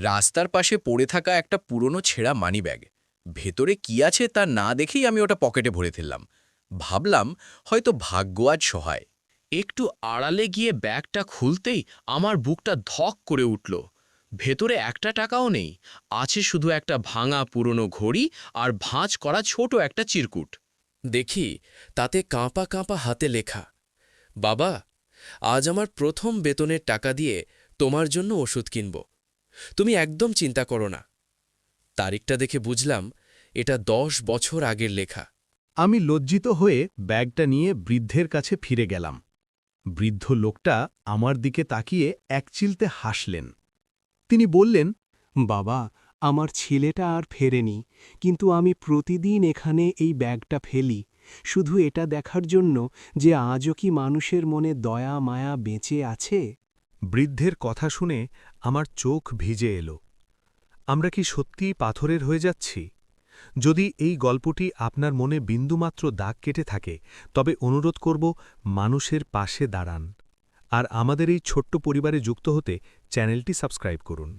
রাস্তার পাশে পড়ে থাকা একটা পুরনো ছেঁড়া মানিব্যাগ। ভেতরে কি আছে তা না দেখেই আমি ওটা পকেটে ভরে ফেললাম। ভাবলাম হয়তো ভাগ্য আজ সহায়। একটু আড়ালে গিয়ে ব্যাগটা খুলতেই আমার বুকটা ধক করে উঠল। ভেতরে একটা টাকাও নেই, আছে শুধু একটা ভাঙা পুরনো ঘড়ি আর ভাঁজ করা ছোট একটা চিরকুট। দেখি তাতে কাঁপা কাঁপা হাতে লেখা, বাবা, আজ আমার প্রথম বেতনের টাকা দিয়ে তোমার জন্য ওষুধ কিনব। তুমি একদম চিন্তা করো না। তারিখটা দেখে বুঝলাম এটা 10 বছর আগের লেখা। আমি লজ্জিত হয়ে ব্যাগটা নিয়ে বৃদ্ধের কাছে ফিরে গেলাম। বৃদ্ধ লোকটা আমার দিকে তাকিয়ে একচিলতে হাসলেন। তিনি বললেন, বাবা, আমার ছেলেটা আর ফেরেনি, কিন্তু আমি প্রতিদিন এখানে এই ব্যাগটা ফেলি, শুধু এটা দেখার জন্য যে আজও কি মানুষের মনে দয়া মায়া বেঁচে আছে। বৃদ্ধের কথা শুনে আমার চোখ ভিজে এলো। আমরা কি সত্যিই পাথরের হয়ে যাচ্ছি? যদি এই গল্পটি আপনার মনে বিন্দুমাত্র দাগ কেটে থাকে, তবে অনুরোধ করব মানুষের পাশে দাঁড়ান। আর আমাদের এই ছোট্ট পরিবারে যুক্ত হতে চ্যানেলটি সাবস্ক্রাইব করুন।